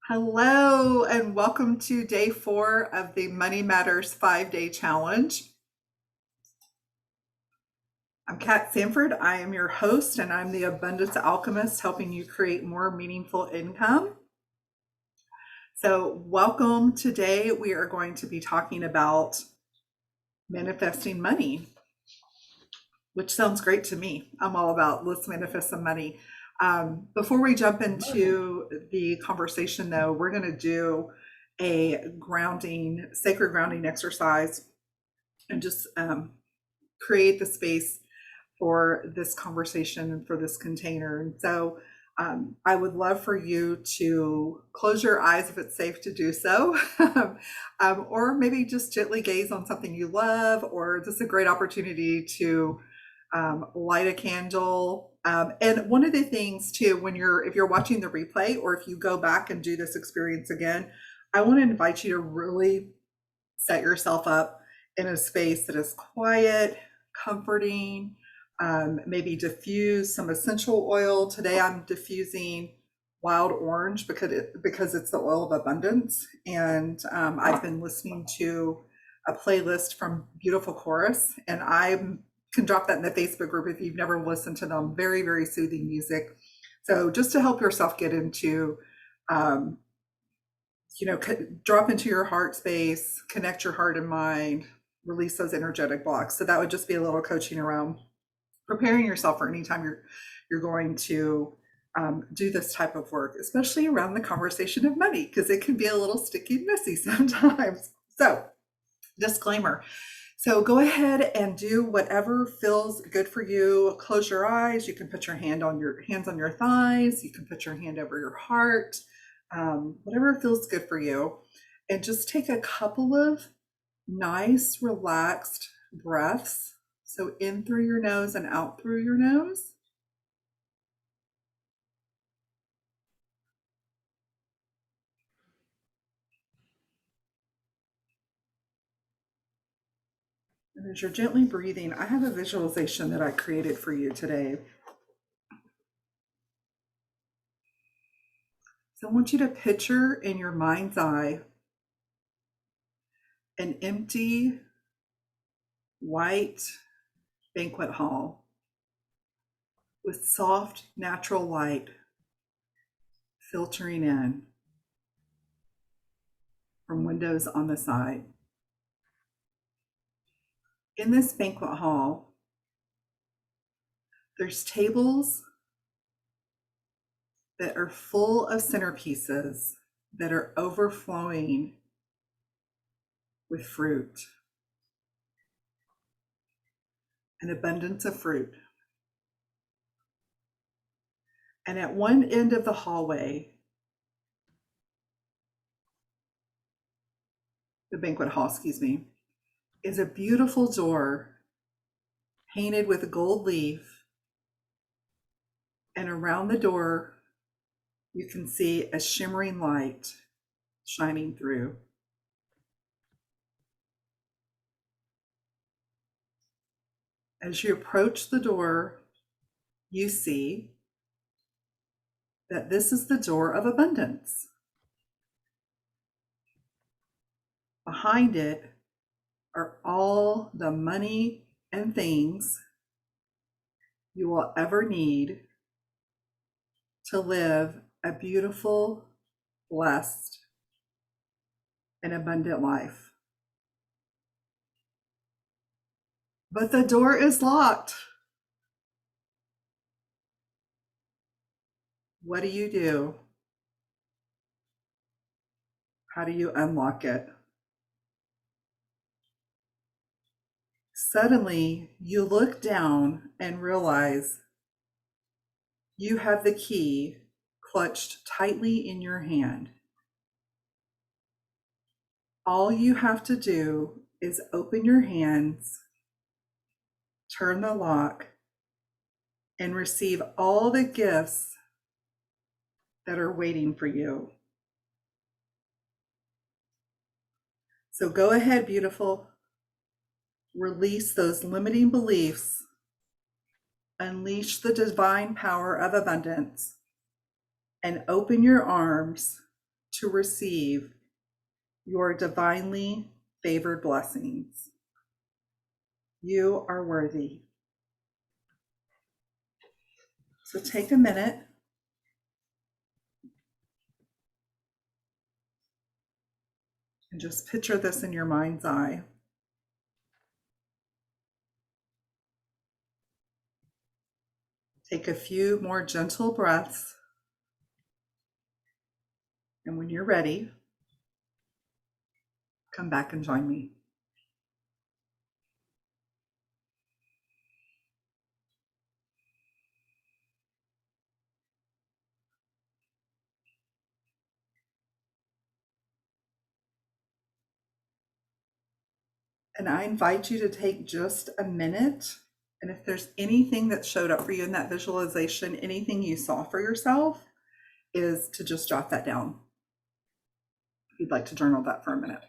Hello, and welcome to day 4 of the Money Matters 5-day challenge. I'm Kat Sanford. I am your host, and I'm the Abundance Alchemist, helping you create more meaningful income. So, welcome. Today, we are going to be talking about manifesting money, which sounds great to me. I'm all about let's manifest some money. Before we jump into the conversation, though, we're going to do a sacred grounding exercise and just create the space for this conversation and for this container. And so I would love for you to close your eyes if it's safe to do so, or maybe just gently gaze on something you love, or just a great opportunity to light a candle. And one of the things too, if you're watching the replay, or if you go back and do this experience again, I want to invite you to really set yourself up in a space that is quiet, comforting, maybe diffuse some essential oil. Today I'm diffusing wild orange because it's the oil of abundance. And I've been listening to a playlist from Beautiful Chorus, and I can drop that in the Facebook group if you've never listened to them. Very, very soothing music. So just to help yourself get into, drop into your heart space, connect your heart and mind, release those energetic blocks. So that would just be a little coaching around preparing yourself for any time you're going to do this type of work, especially around the conversation of money, because it can be a little sticky and messy sometimes. So, disclaimer. So go ahead and do whatever feels good for you. Close your eyes. You can put your hands on your thighs. You can put your hand over your heart, whatever feels good for you. And just take a couple of nice, relaxed breaths. So in through your nose and out through your nose. And as you're gently breathing, I have a visualization that I created for you today. So I want you to picture in your mind's eye an empty white banquet hall with soft natural light filtering in from windows on the side. In this banquet hall, there's tables that are full of centerpieces that are overflowing with fruit, an abundance of fruit. And at one end of the hallway, the banquet hall, is a beautiful door painted with a gold leaf. And around the door, you can see a shimmering light shining through. As you approach the door, you see that this is the door of abundance. Behind it are all the money and things you will ever need to live a beautiful, blessed, and abundant life. But the door is locked. What do you do? How do you unlock it? Suddenly, you look down and realize you have the key clutched tightly in your hand. All you have to do is open your hands, turn the lock, and receive all the gifts that are waiting for you. So go ahead, beautiful. Release those limiting beliefs. Unleash the divine power of abundance and open your arms to receive your divinely favored blessings. You are worthy. So take a minute and just picture this in your mind's eye. Take a few more gentle breaths. And when you're ready, come back and join me. And I invite you to take just a minute. And if there's anything that showed up for you in that visualization, anything you saw for yourself, is to just jot that down. If you'd like to journal that for a minute.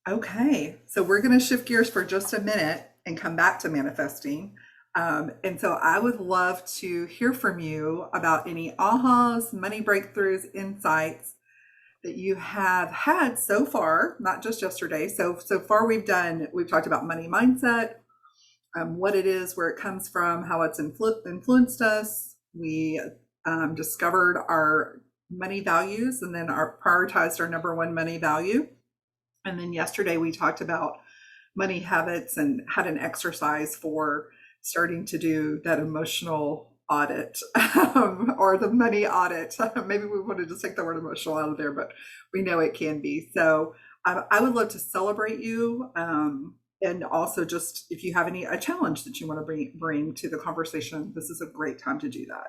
Okay, so we're going to shift gears for just a minute and come back to manifesting. And so I would love to hear from you about any ahas, money breakthroughs, insights that you have had so far, not just yesterday. So far we've talked about money mindset, what it is, where it comes from, how it's influenced us. We discovered our money values and then prioritized our number one money value. And then yesterday we talked about money habits and had an exercise for starting to do that emotional audit or the money audit. Maybe we want to just take the word emotional out of there, but we know it can be. So I would love to celebrate you. And also just if you have a challenge that you want to bring to the conversation, this is a great time to do that.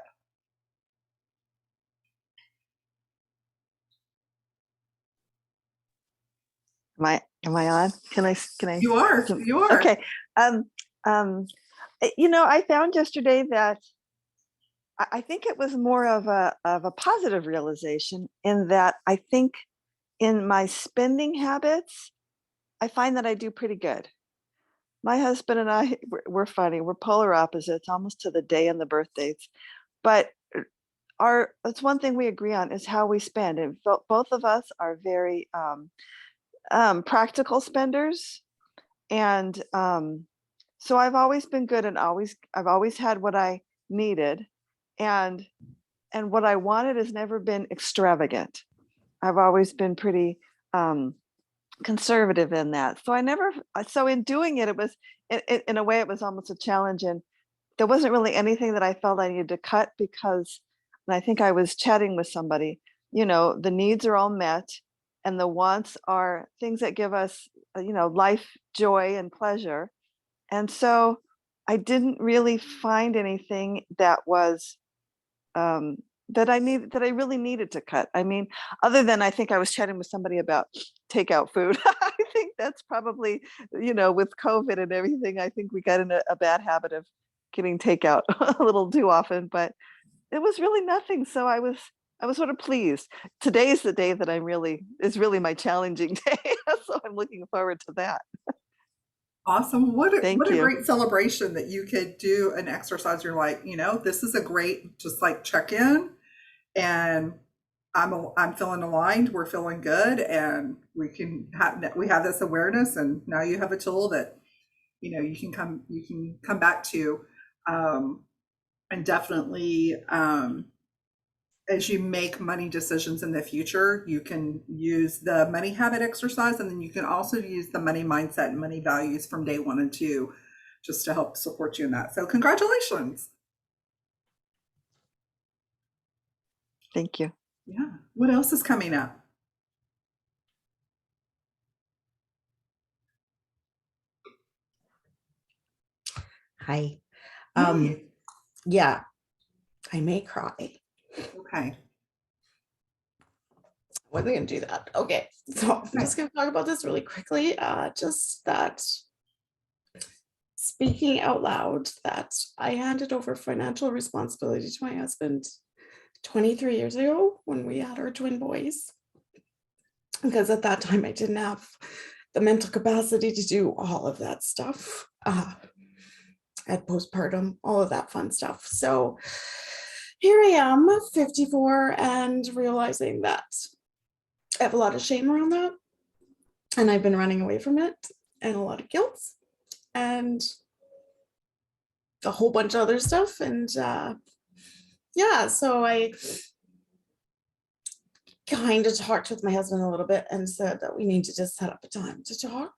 Am I on? Can I? You are. Okay. I found yesterday that I think it was more of a positive realization in that I think in my spending habits, I find that I do pretty good. My husband and I, we're funny. We're polar opposites, almost to the day and the birthdays. But that's one thing we agree on is how we spend. And both of us are very practical spenders, and so I've always been good, and I've always had what I needed, and what I wanted has never been extravagant. I've always been pretty conservative in that. So in doing it, it was in a way it was almost a challenge, and there wasn't really anything that I felt I needed to cut because, and I think I was chatting with somebody, the needs are all met. And the wants are things that give us, life, joy, and pleasure. And so I didn't really find anything that was that I really needed to cut. I mean, other than I think I was chatting with somebody about takeout food. I think that's probably, with COVID and everything, I think we got in a bad habit of getting takeout a little too often. But it was really nothing. So I was sort of pleased. Today's the day that is really my challenging day. So I'm looking forward to that. Awesome. What a Thank you. great celebration that you could do an exercise. You're like, this is a great, just like check in, and I'm feeling aligned. We're feeling good, and we have this awareness, and now you have a tool that, you can come back to, and definitely, as you make money decisions in the future, you can use the money habit exercise, and then you can also use the money mindset and money values from day 1 and 2 just to help support you in that. So congratulations. Thank you. Yeah. What else is coming up? Hi. Hey. Yeah, I may cry. Okay. Wasn't gonna do that. Okay, so I'm just gonna talk about this really quickly. Just that speaking out loud, that I handed over financial responsibility to my husband 23 years ago when we had our twin boys. because at that time I didn't have the mental capacity to do all of that stuff. At postpartum, all of that fun stuff. So here I am, 54, and realizing that I have a lot of shame around that. And I've been running away from it, and a lot of guilt, and a whole bunch of other stuff. And yeah, so I kind of talked with my husband a little bit and said that we need to just set up a time to talk,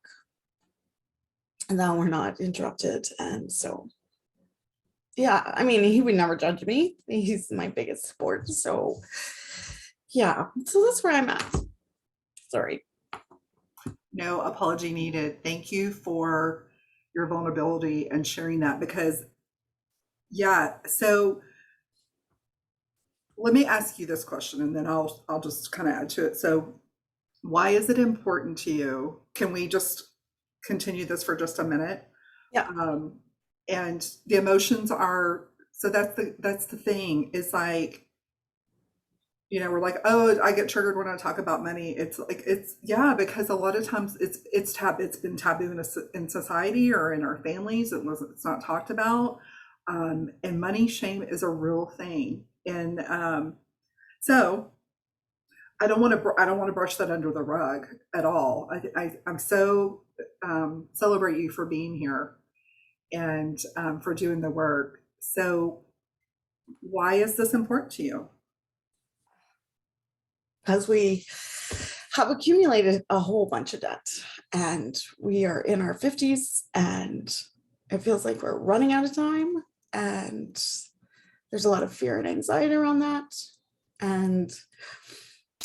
and that we're not interrupted. And so, yeah, I mean, he would never judge me. He's my biggest support. So yeah, so that's where I'm at. Sorry. No apology needed. Thank you for your vulnerability and sharing that, because yeah, so let me ask you this question, and then I'll just kind of add to it. So why is it important to you? Can we just continue this for just a minute? Yeah. And the emotions are, so that's the thing, is like, you know, we're like, oh, I get triggered when I talk about money. It's like, yeah, because a lot of times it's been taboo in society or in our families. It's not talked about. And money shame is a real thing. And so I don't want to brush that under the rug at all. I'm so celebrate you for being here and for doing the work. So why is this important to you? Because we have accumulated a whole bunch of debt, and we are in our 50s, and it feels like we're running out of time, and there's a lot of fear and anxiety around that. And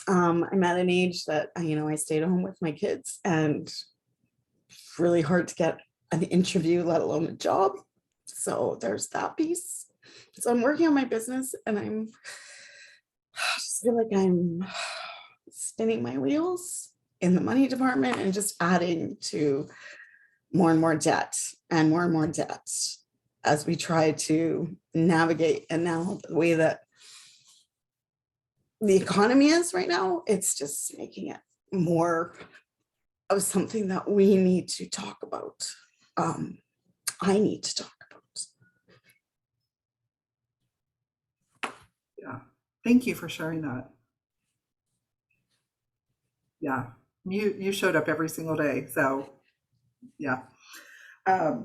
I'm at an age that, you know, I stayed home with my kids, and it's really hard to get an interview, let alone a job. So there's that piece. So I'm working on my business, and I just feel like I'm spinning my wheels in the money department and just adding to more and more debt and more debt as we try to navigate. And now the way that the economy is right now, it's just making it more of something that we need to talk about. I need to talk about. Yeah. Thank you for sharing that. Yeah. You showed up every single day. So yeah. And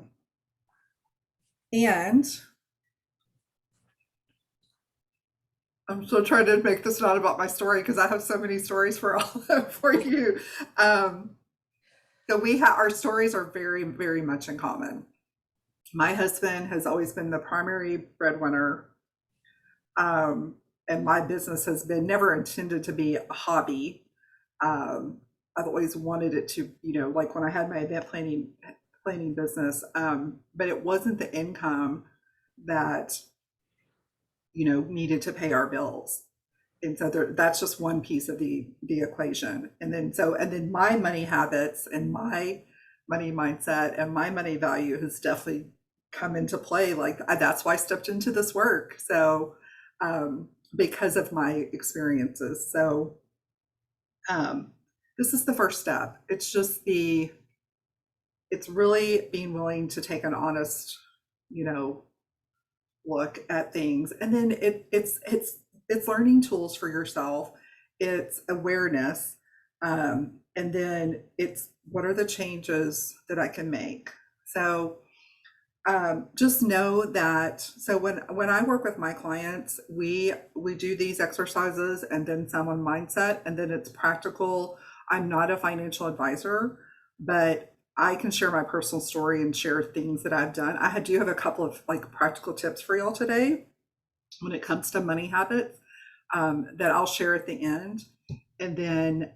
I'm still trying to make this not about my story, because I have so many stories for you. So our stories are very, very much in common. My husband has always been the primary breadwinner. And my business has been never intended to be a hobby. I've always wanted it to, you know, like when I had my event planning business, but it wasn't the income that, you know, needed to pay our bills. And so that's just one piece of the equation. And then my money habits and my money mindset and my money value has definitely come into play. Like that's why I stepped into this work. So because of my experiences. So this is the first step. It's really being willing to take an honest, you know, look at things. And then it's learning tools for yourself. It's awareness. And then it's, what are the changes that I can make? So just know that. So when I work with my clients, we do these exercises and then some on mindset, and then it's practical. I'm not a financial advisor, but I can share my personal story and share things that I've done. I do have a couple of like practical tips for y'all today when it comes to money habits that I'll share at the end. And then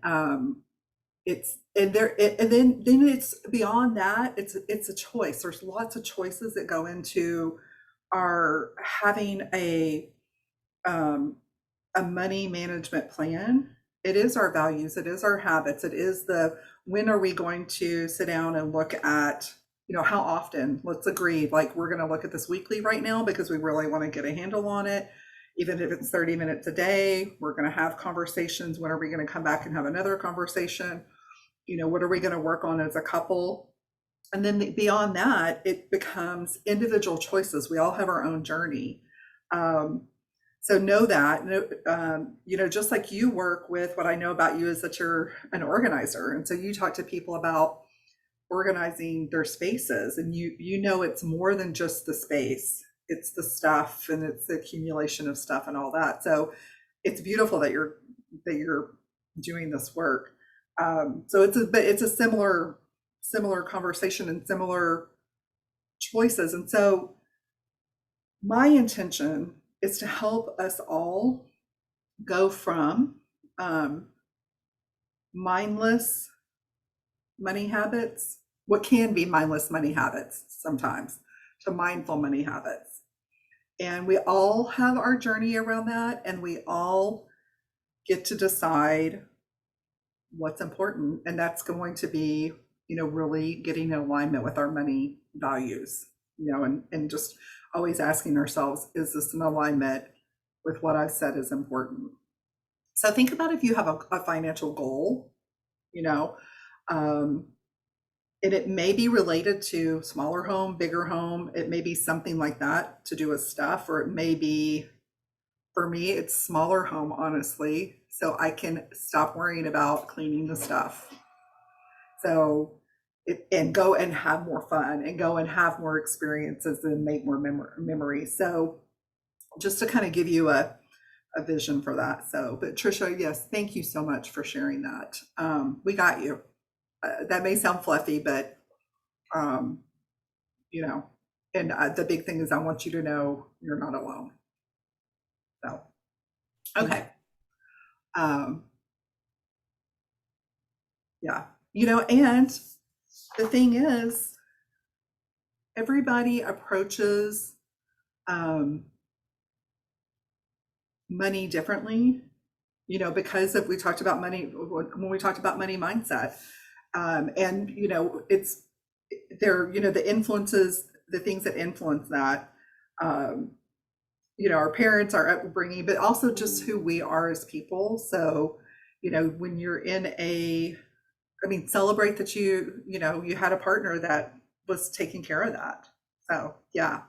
then it's beyond that. It's a choice. There's lots of choices that go into our having a money management plan. It is our values. It is our habits. It is when are we going to sit down and look at, you know, how often? Let's agree, like we're going to look at this weekly right now because we really want to get a handle on it. even if it's 30 minutes a day. We're going to have conversations. When are we going to come back and have another conversation? What are we going to work on as a couple? And then beyond that, it becomes individual choices. We all have our own journey. So know that, just like you work with, what I know about you is that you're an organizer. And so you talk to people about organizing their spaces, and it's more than just the space. It's the stuff, and it's the accumulation of stuff and all that. So it's beautiful that you're doing this work. So it's a similar conversation and similar choices. And so my intention is to help us all go from mindless money habits, what can be mindless money habits sometimes, to mindful money habits. And we all have our journey around that, and we all get to decide what's important. And that's going to be, really getting in alignment with our money values, and just always asking ourselves, is this in alignment with what I've said is important? So think about if you have a financial goal, and it may be related to smaller home, bigger home. It may be something like that to do with stuff, or it may be, for me, it's smaller home, honestly, so I can stop worrying about cleaning the stuff. So and go and have more fun, and go and have more experiences, and make more memories. So just to kind of give you a vision for that. So, but Trisha, yes, thank you so much for sharing that. We got you. That may sound fluffy, but and the big thing is I want you to know you're not alone. So, okay. Yeah, and the thing is, everybody approaches money differently, because of, we talked about money when we talked about money mindset. And it's there, the influences, the things that influence that, our parents, our upbringing, but also just who we are as people. So, when you're celebrate that you had a partner that was taking care of that. So yeah.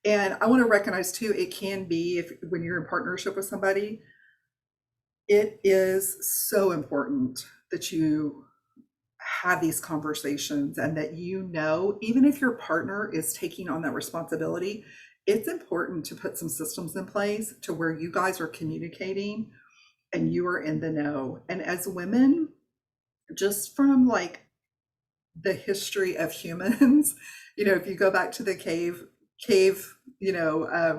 And I want to recognize too, it can be, when you're in partnership with somebody, it is so important that you have these conversations, and that even if your partner is taking on that responsibility, it's important to put some systems in place to where you guys are communicating and you are in the know. And as women, just from like the history of humans, if you go back to the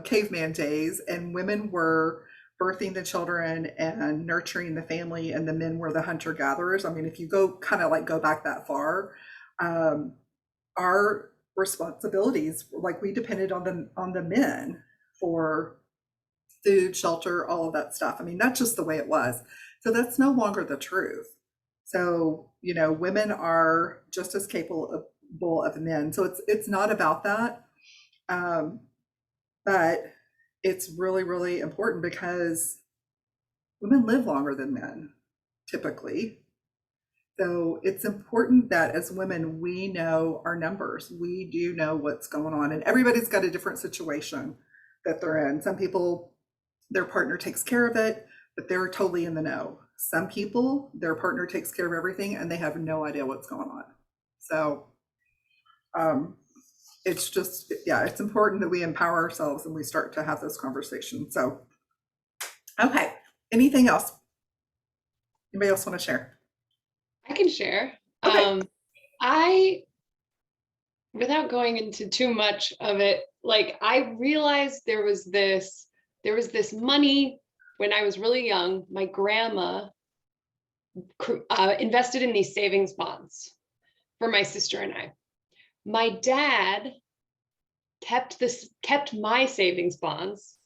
caveman days, and women were birthing the children and nurturing the family, and the men were the hunter gatherers. If you go back that far, our responsibilities, like, we depended on the men for food, shelter, all of that stuff. That's just the way it was. So that's no longer the truth. So, women are just as capable of men. So it's not about that. But it's really, really important, because women live longer than men, typically. So it's important that as women, we know our numbers. We do know what's going on, and everybody's got a different situation that they're in. Some people, their partner takes care of it, but they're totally in the know. Some people, their partner takes care of everything and they have no idea what's going on. So it's just, it's important that we empower ourselves and we start to have those conversations. So, okay. Anything else? Anybody else want to share? I can share. Okay. Without going into too much of it, I realized there was this money when I was really young. My grandma invested in these savings bonds for my sister and I. My dad kept my savings bonds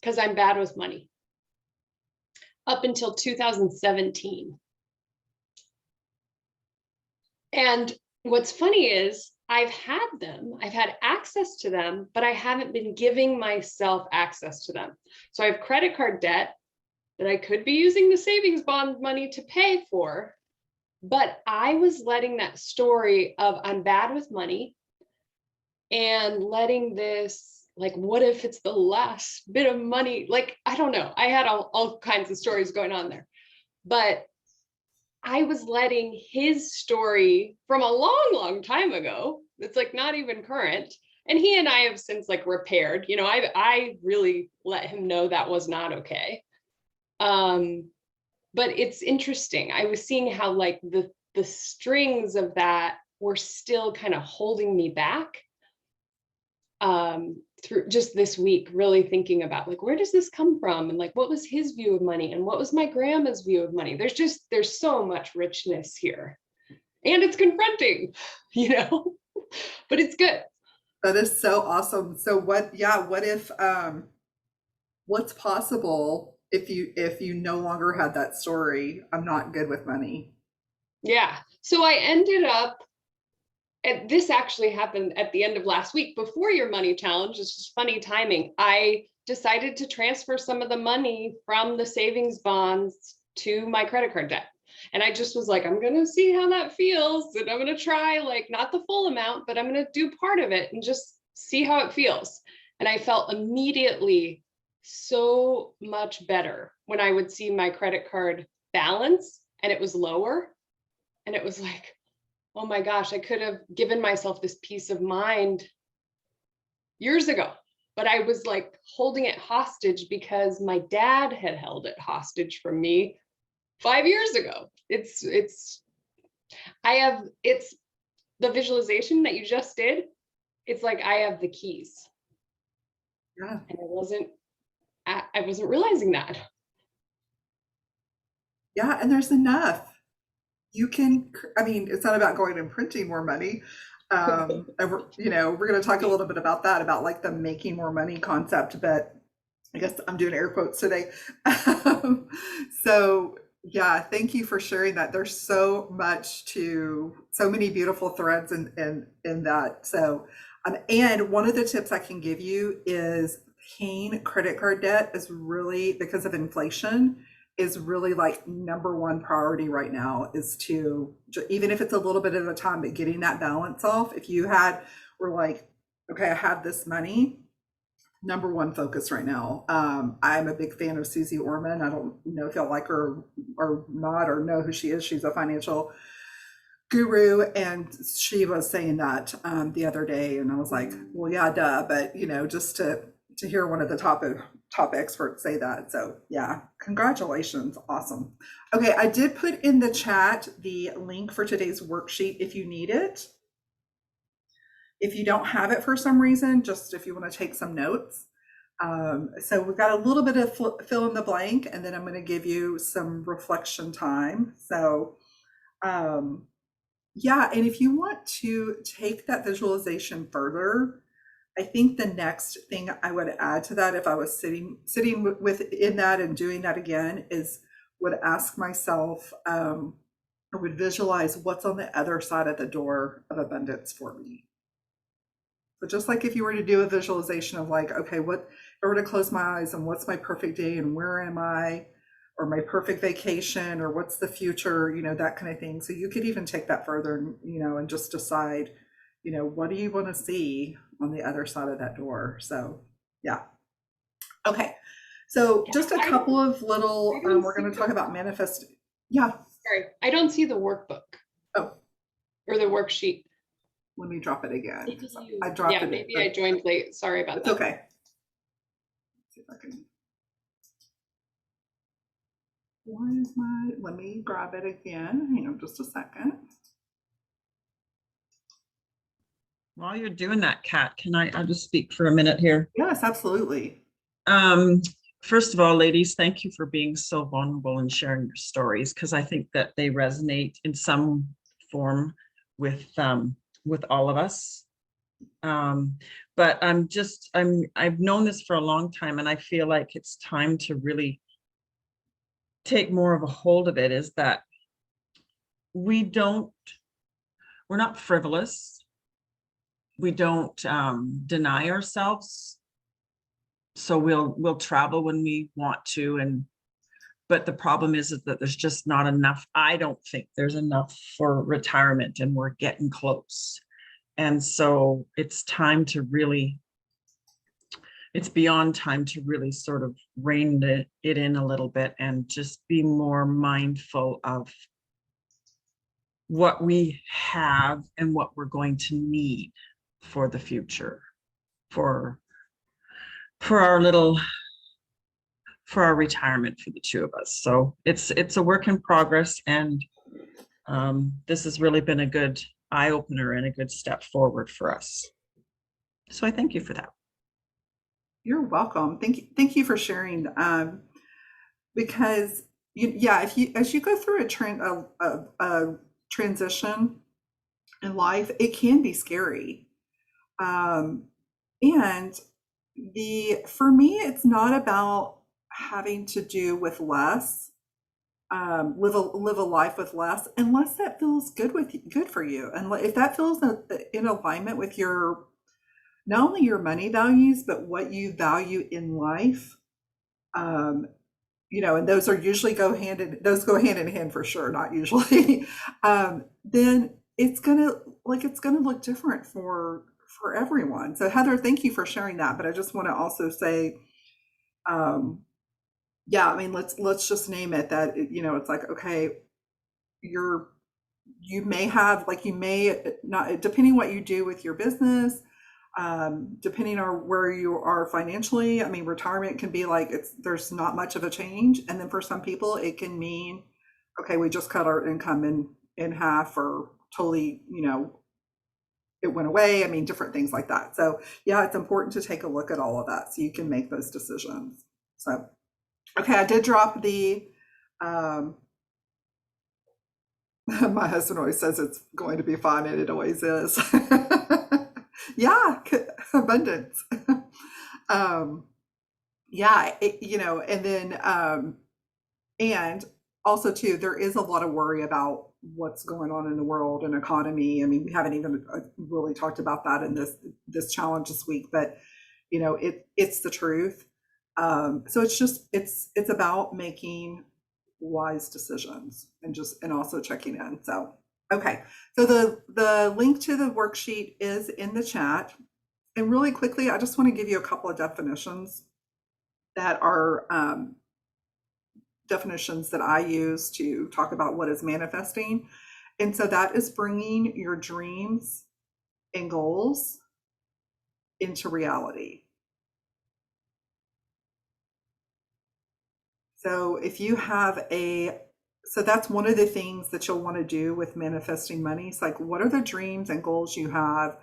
because I'm bad with money up until 2017. And what's funny is I've had them, I've had access to them, but I haven't been giving myself access to them. So I have credit card debt that I could be using the savings bond money to pay for, but I was letting that story of I'm bad with money and letting this, like, what if it's the last bit of money? Like, I don't know. I had all kinds of stories going on there, but I was letting his story from a long, long time ago. It's like not even current. And he and I have since like repaired, you know, I really let him know that was not okay. But it's interesting. I was seeing how like the strings of that were still kind of holding me back. Through just this week, really thinking about like, where does this come from? And like, what was his view of money? And what was my grandma's view of money? There's so much richness here. And it's confronting, you know, but it's good. That is so awesome. So what if, what's possible if you no longer had that story, I'm not good with money? Yeah. So I ended up, and this actually happened at the end of last week before your money challenge. It's just funny timing. I decided to transfer some of the money from the savings bonds to my credit card debt. And I just was like, I'm going to see how that feels. And I'm going to try, like, not the full amount, but I'm going to do part of it and just see how it feels. And I felt immediately so much better when I would see my credit card balance and it was lower. And it was like, oh my gosh, I could have given myself this peace of mind years ago, but I was like holding it hostage because my dad had held it hostage from me 5 years ago. It's the visualization that you just did. It's like I have the keys. Yeah. And I wasn't realizing that. Yeah. And there's enough. You can, I mean, it's not about going and printing more money. And we're going to talk a little bit about that, about like the making more money concept, but I guess I'm doing air quotes today. So yeah, thank you for sharing that. There's so many beautiful threads in that. So, and one of the tips I can give you is paying credit card debt is really, because of inflation, is really like number one priority right now, is to, even if it's a little bit at a time, but getting that balance off. If you were like, okay, I have this money, number one focus right now. I'm a big fan of Susie Orman. I don't know if y'all like her or not, or know who she is. She's a financial guru, and she was saying that the other day, and I was like, well, yeah, duh, but just to hear one of the top experts say that. So yeah, congratulations. Awesome. Okay, I did put in the chat the link for today's worksheet if you need it. If you don't have it for some reason, just if you want to take some notes. So we've got a little bit of fill in the blank, and then I'm going to give you some reflection time. So yeah, and if you want to take that visualization further, I think the next thing I would add to that, if I was sitting within that and doing that again, would ask myself, I would visualize what's on the other side of the door of abundance for me. So just like if you were to do a visualization of like, okay, what if I were to close my eyes and what's my perfect day and where am I, or my perfect vacation, or what's the future, that kind of thing. So you could even take that further, and just decide, what do you want to see on the other side of that door? So yeah. Okay. So just a couple of little, we're going to talk about manifest. Yeah. Sorry, I don't see the workbook. Oh. Or the worksheet. Let me drop it again. I dropped it. Yeah, maybe I joined late. Sorry about that. It's okay. Let's see if I can. Let me grab it again. Hang on just a second. While you're doing that, Kat, I'll just speak for a minute here? Yes, absolutely. First of all, ladies, thank you for being so vulnerable and sharing your stories, because I think that they resonate in some form with all of us. But I've known this for a long time, and I feel like it's time to really take more of a hold of it, is that we're not frivolous. deny ourselves. So we'll travel when we want to, but the problem is that there's just not enough. I don't think there's enough for retirement, and we're getting close. And so it's beyond time to really sort of rein it in a little bit and just be more mindful of what we have and what we're going to need for the future, for our retirement for the two of us. So it's a work in progress, and this has really been a good eye opener and a good step forward for us. So I thank you for that. You're welcome. Thank you for sharing. Because as you go through a transition in life, it can be scary. And for me, it's not about having to do with less, live a life with less, unless that feels good for you, and if that feels in alignment with not only your money values, but what you value in life. And those usually go hand in hand for sure, not usually. Then it's gonna look different for everyone. So Heather, thank you for sharing that. But I just want to also say, let's just name it that. It's like, okay, you may not, depending what you do with your business, depending on where you are financially. I mean, retirement can be like there's not much of a change, and then for some people it can mean, okay, we just cut our income in half, or totally, it went away. I mean, different things like that. So yeah, it's important to take a look at all of that so you can make those decisions. So okay, I did drop the my husband always says it's going to be fun, and it always is. Yeah, abundance. And then and also too, there is a lot of worry about what's going on in the world and economy. I mean, we haven't even really talked about that in this challenge this week, but it's the truth. So it's about making wise decisions and also checking in. So okay, so the link to the worksheet is in the chat. And really quickly, I just want to give you a couple of definitions that are definitions that I use to talk about what is manifesting. And so that is bringing your dreams and goals into reality. So if you have so that's one of the things that you'll want to do with manifesting money. It's like, what are the dreams and goals you have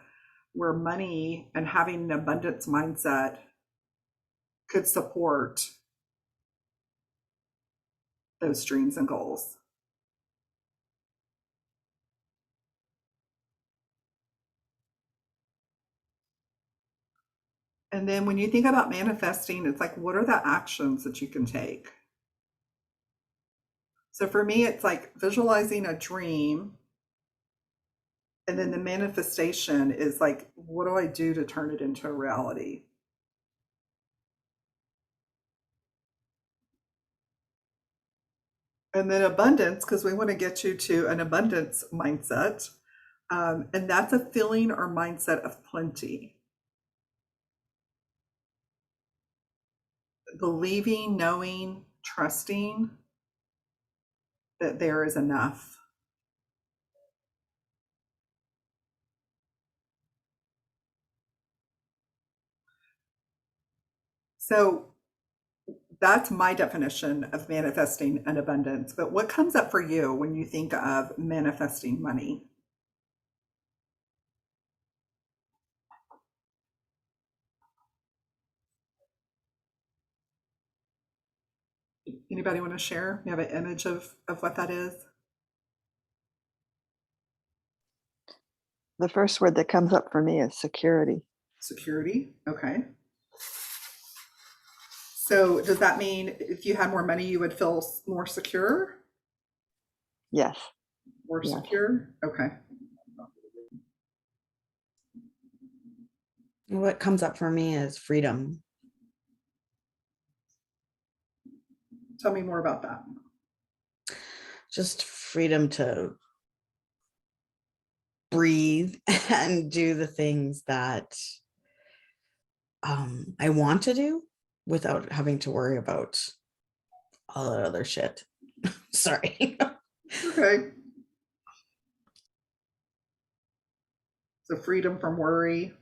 where money and having an abundance mindset could support those dreams and goals? And then when you think about manifesting, it's like, what are the actions that you can take? So for me, it's like visualizing a dream. And then the manifestation is like, what do I do to turn it into a reality? And then abundance, because we want to get you to an abundance mindset. And that's a feeling or mindset of plenty. Believing, knowing, trusting that there is enough. So that's my definition of manifesting an abundance. But what comes up for you when you think of manifesting money? Anybody want to share? You have an image of what that is? The first word that comes up for me is security. Security. Okay. So does that mean if you had more money, you would feel more secure? Yes. More Yes. secure? Okay. What comes up for me is freedom. Tell me more about that. Just freedom to breathe and do the things that I want to do without having to worry about all that other shit. Sorry. Okay. So freedom from worry,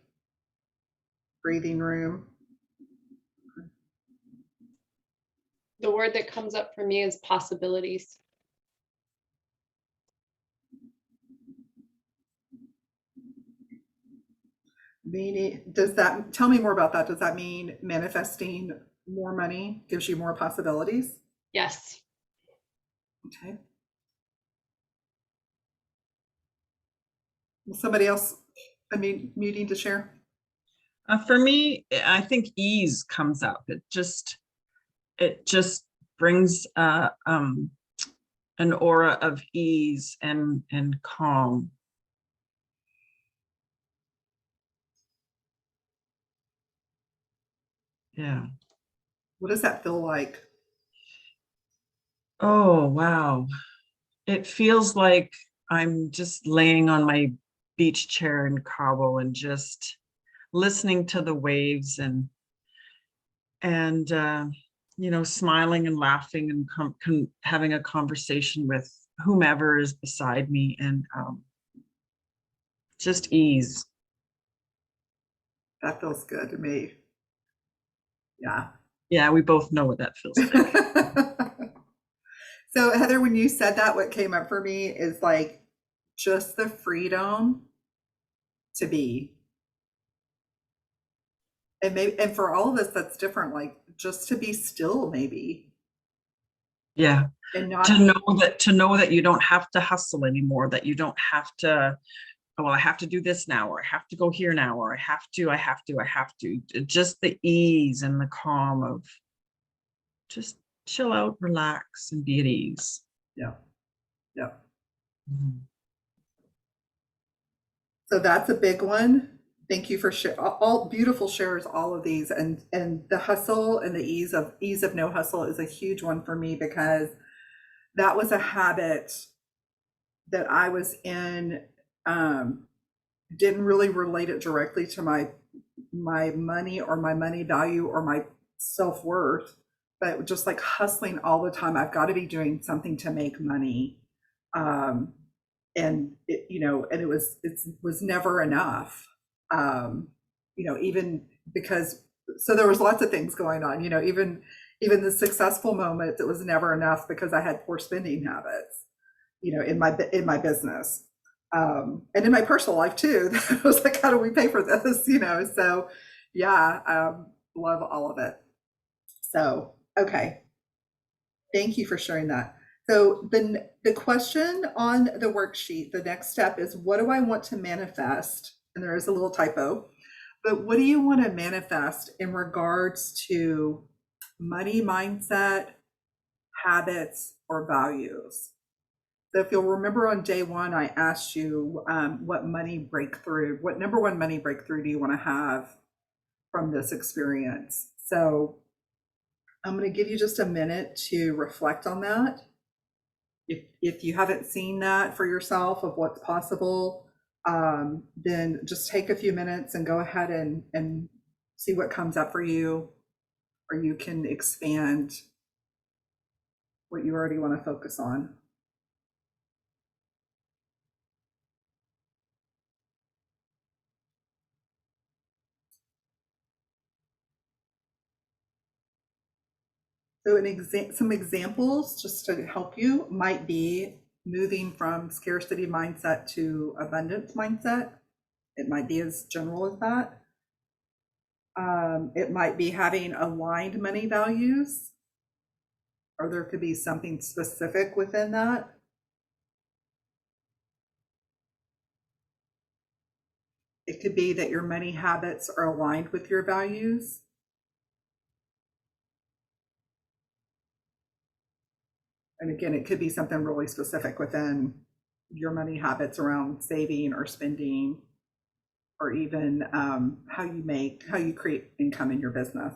breathing room. The word that comes up for me is possibilities. Meaning, does that, tell me more about that. Does that mean manifesting more money gives you more possibilities? Yes. Okay. Will somebody else, muting to share? For me, I think ease comes up. It just brings an aura of ease and calm. Yeah. What does that feel like? Oh, wow. It feels like I'm just laying on my beach chair in Cabo and just listening to the waves and you know, smiling and laughing and having a conversation with whomever is beside me, and just ease. That feels good to me. Yeah. Yeah, we both know what that feels like. So Heather, when you said that, what came up for me is like just the freedom to be. And maybe, and for all of us, that's different, like just to be still, maybe. Yeah. And not, To know that you don't have to hustle anymore, that you don't have to, oh, well, I have to do this now, or I have to go here now, or I have to. Just the ease and the calm of just chill out, relax, and be at ease. yeah. Yeah. Mhm. So that's a big one. Thank you for all beautiful shares, all of these, and the hustle and the ease of no hustle is a huge one for me, because that was a habit that I was in. Didn't really relate it directly to my money or my money value or my self-worth, but just like hustling all the time. I've got to be doing something to make money. And it, and it was never enough. Even because, so there was lots of things going on, even the successful moments, it was never enough because I had poor spending habits, in my business. And in my personal life too. I was like, how do we pay for this? So yeah, love all of it. So, okay. Thank you for sharing that. So the question on the worksheet, the next step is, what do I want to manifest? And there is a little typo, but what do you want to manifest in regards to money mindset, habits, or values? So if you'll remember on day one, I asked you what number one money breakthrough do you want to have from this experience? So I'm going to give you just a minute to reflect on that. If you haven't seen that for yourself of what's possible, then just take a few minutes and go ahead and see what comes up for you, or you can expand what you already want to focus on. So some examples just to help you might be moving from scarcity mindset to abundance mindset. It might be as general as that. It might be having aligned money values, or there could be something specific within that. It could be that your money habits are aligned with your values. And again, it could be something really specific within your money habits around saving or spending. or even how you create income in your business.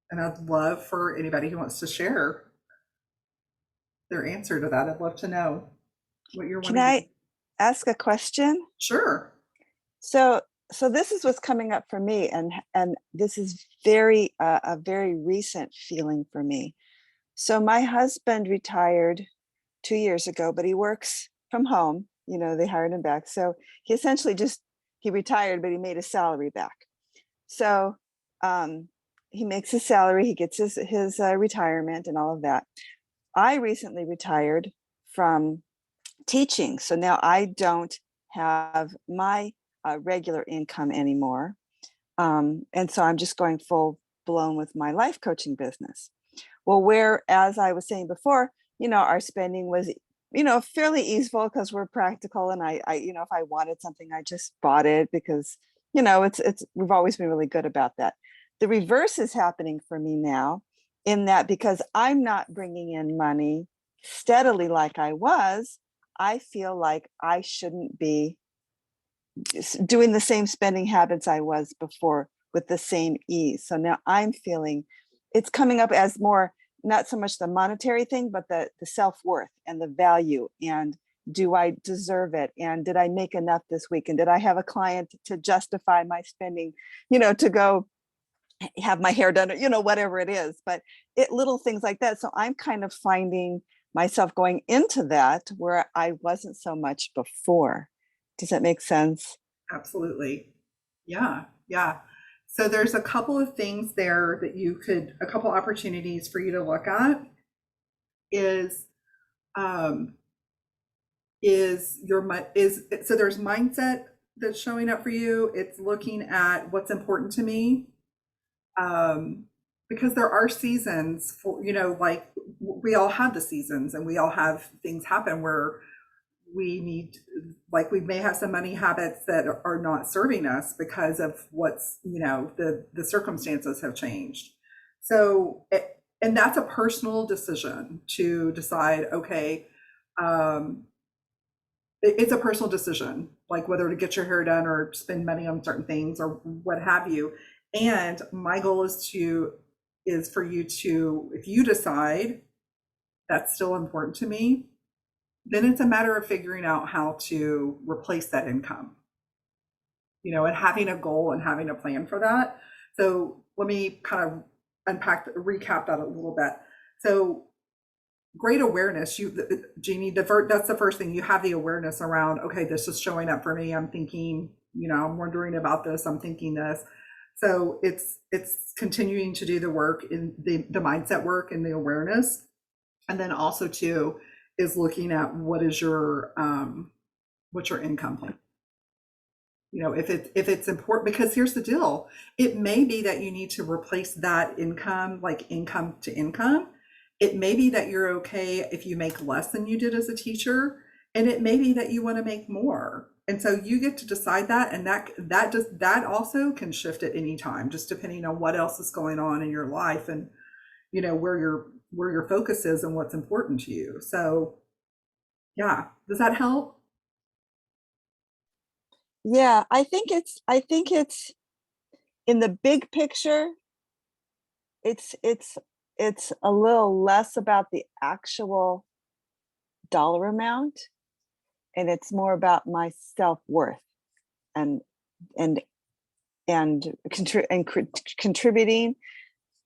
And I'd love for anybody who wants to share their answer to that. I'd love to know what you're Can wanting to. I ask a question? Sure. So this is what's coming up for me, and this is a very recent feeling for me. So my husband retired 2 years ago, but he works from home. You know, they hired him back. So he essentially he retired, but he made his salary back. So he makes his salary, he gets his retirement and all of that. I recently retired from teaching. So now I don't have my regular income anymore. And so I'm just going full blown with my life coaching business. Well, whereas I was saying before, you know, our spending was, you know, fairly easeful because we're practical. And I, you know, if I wanted something, I just bought it because, you know, we've always been really good about that. The reverse is happening for me now, in that because I'm not bringing in money steadily like I was, I feel like I shouldn't be doing the same spending habits I was before with the same ease. So now I'm feeling it's coming up as more, not so much the monetary thing, but the self-worth and the value. And do I deserve it? And did I make enough this week? And did I have a client to justify my spending, you know, to go have my hair done, you know, whatever it is, but little things like that. So I'm kind of finding myself going into that where I wasn't so much before. Does that make sense? Absolutely. Yeah. Yeah. So there's a couple of things there that a couple opportunities for you to look at is, so there's mindset that's showing up for you. It's looking at what's important to me. Because there are seasons for, you know, like we all have the seasons and we all have things happen where we need, like we may have some money habits that are not serving us because of what's, you know, the circumstances have changed. So, and that's a personal decision to decide, okay, it's a personal decision, like whether to get your hair done or spend money on certain things or what have you. And my goal is for you to, if you decide that's still important to me, then it's a matter of figuring out how to replace that income, you know, and having a goal and having a plan for that. So let me kind of recap that a little bit. So great awareness, Jeannie, that's the first thing. You have the awareness around, okay, this is showing up for me. I'm thinking, you know, I'm wondering about this. I'm thinking this. So it's continuing to do the work in the mindset work and the awareness. And then also too, is looking at what's your income plan. You know, if it's important, because here's the deal. It may be that you need to replace that income, like income to income. It may be that you're okay if you make less than you did as a teacher, and it may be that you want to make more. And so you get to decide that, and that also can shift at any time, just depending on what else is going on in your life and, you know, where your focus is and what's important to you. So yeah, does that help? Yeah, I think it's in the big picture, it's a little less about the actual dollar amount, and it's more about my self-worth and and contributing,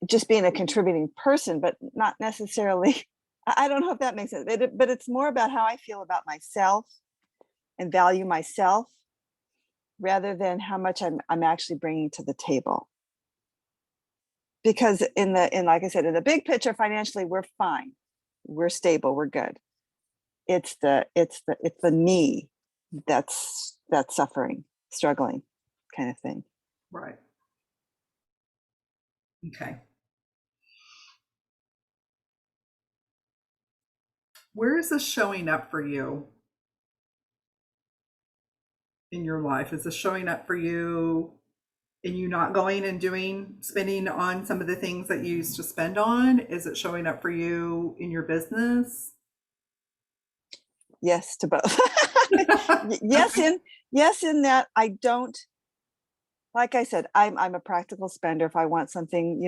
just being a contributing person, but not necessarily I don't know if that makes sense, but it's more about how I feel about myself and value myself rather than how much I'm actually bringing to the table. Because in like I said, in the big picture, financially, we're fine, we're stable, we're good. It's the me that's suffering, struggling, kind of thing. Right. Okay. Where is this showing up for you in your life? Is this showing up for you and you not going and spending on some of the things that you used to spend on? Is it showing up for you in your business? Yes to both. Yes, in that I don't, like I said, I'm a practical spender. If I want something,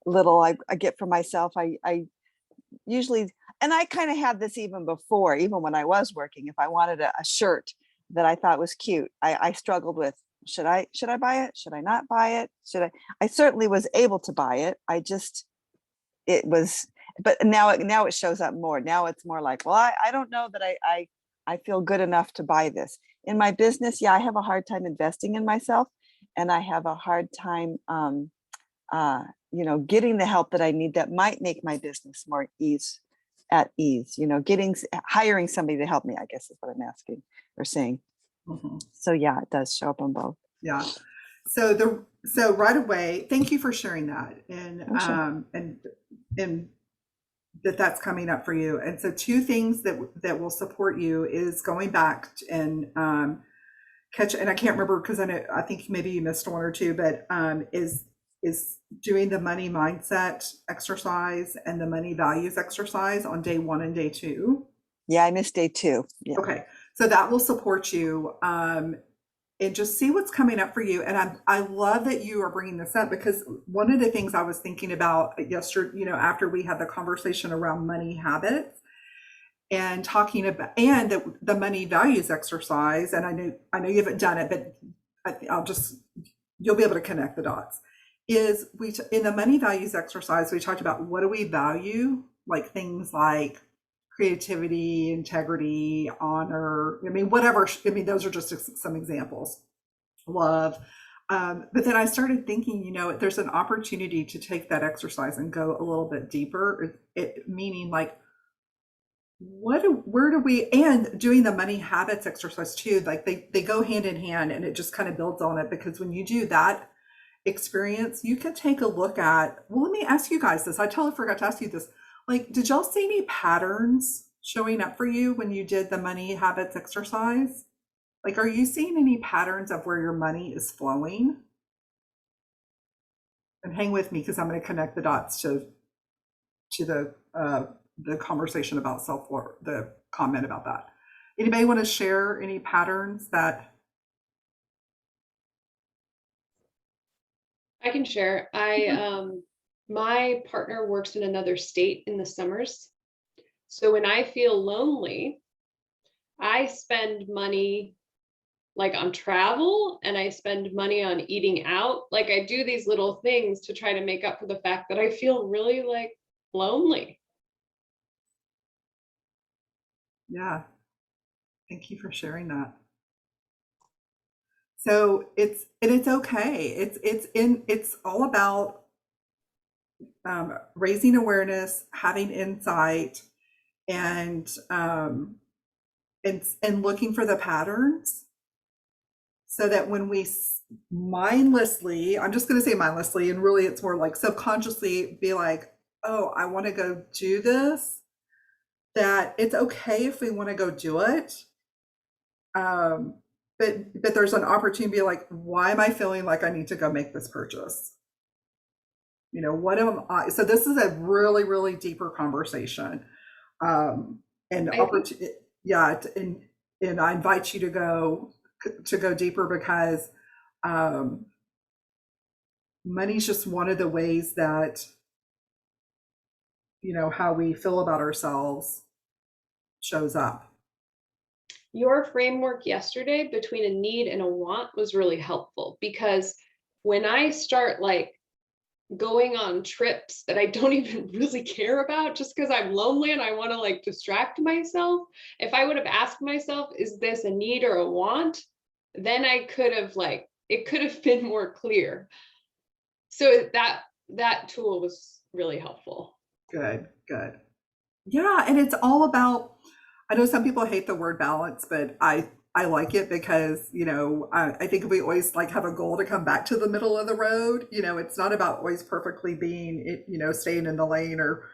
little, I get for myself. I usually, and I kind of had this even before, even when I was working. If I wanted a shirt that I thought was cute, I struggled with, should I buy it? Should I not buy it? I certainly was able to buy it. It was, but now it shows up more. Now it's more like, well, I don't know that I feel good enough to buy this. In my business, yeah, I have a hard time investing in myself, and I have a hard time getting the help that I need that might make my business more at ease, hiring somebody to help me, I guess is what I'm asking or saying. Mhm. So yeah, it does show up on both. Yeah. So right away, thank you for sharing that, and Oh, sure. and that's coming up for you. And so two things that will support you is going back and catch, and I can't remember because I think maybe you missed one or two, but is doing the money mindset exercise and the money values exercise on day 1 and day 2. Yeah, I missed day 2. Yeah. Okay, so that will support you, and just see what's coming up for you. And I love that you are bringing this up, because one of the things I was thinking about yesterday, after we had the conversation around money habits and talking about, and the money values exercise, and I know you haven't done it, but you'll be able to connect the dots. Is in the money values exercise, we talked about what do we value, like things like creativity, integrity, honor. Whatever. Those are just some examples. Love. But then I started thinking, there's an opportunity to take that exercise and go a little bit deeper. Meaning like, where do we, and doing the money habits exercise too, like they go hand in hand, and it just kind of builds on it, because when you do that experience, you can take a look at, well, let me ask you guys this. I totally forgot to ask you this. Like, did y'all see any patterns showing up for you when you did the money habits exercise? Like, are you seeing any patterns of where your money is flowing? And hang with me, because I'm going to connect the dots to the conversation about self-worth, the comment about that. Anybody want to share any patterns that? I can share. My partner works in another state in the summers. So when I feel lonely, I spend money like on travel, and I spend money on eating out. Like I do these little things to try to make up for the fact that I feel really like lonely. Yeah. Thank you for sharing that. So it's okay. It's all about raising awareness, having insight, and looking for the patterns, so that when we mindlessly, I'm just going to say mindlessly, and really it's more like subconsciously be like, oh, I want to go do this, that it's okay if we want to go do it. But there's an opportunity to be like, why am I feeling like I need to go make this purchase? What am I? So this is a really, really deeper conversation. And opportunity, yeah, and I invite you to go deeper, because money's just one of the ways that how we feel about ourselves shows up. Your framework yesterday between a need and a want was really helpful, because when I start like going on trips that I don't even really care about just because I'm lonely and I want to like distract myself, if I would have asked myself, is this a need or a want? Then I could have it could have been more clear. So that tool was really helpful. Good. Yeah, and it's all about, I know some people hate the word balance, but I like it, because I think if we always like have a goal to come back to the middle of the road, it's not about always perfectly being staying in the lane or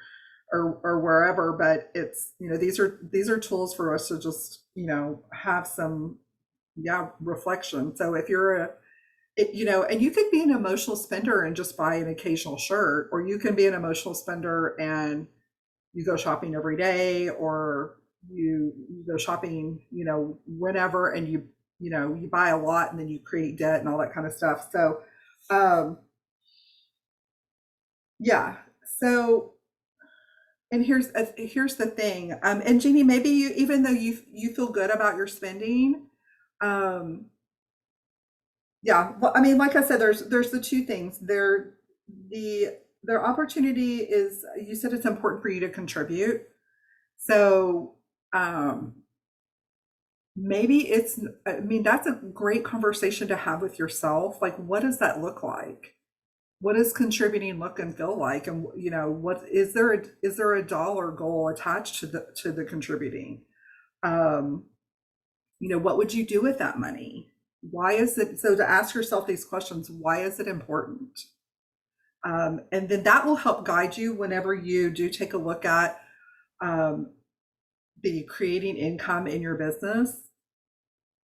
wherever, but it's these are tools for us to just have some reflection. So if you're And you could be an emotional spender and just buy an occasional shirt, or you can be an emotional spender and you go shopping every day, or you go shopping, whenever, and you buy a lot and then you create debt and all that kind of stuff. So, yeah. So, and here's the thing. And Jeannie, maybe even though you feel good about your spending, yeah. Well, I mean, like I said, there's the two things. Their opportunity is, you said it's important for you to contribute. So maybe that's a great conversation to have with yourself. Like, what does that look like? What does contributing look and feel like? And what is there a dollar goal attached to the contributing? What would you do with that money? Why is it so? To ask yourself these questions, why is it important? And then that will help guide you whenever you do take a look at the creating income in your business.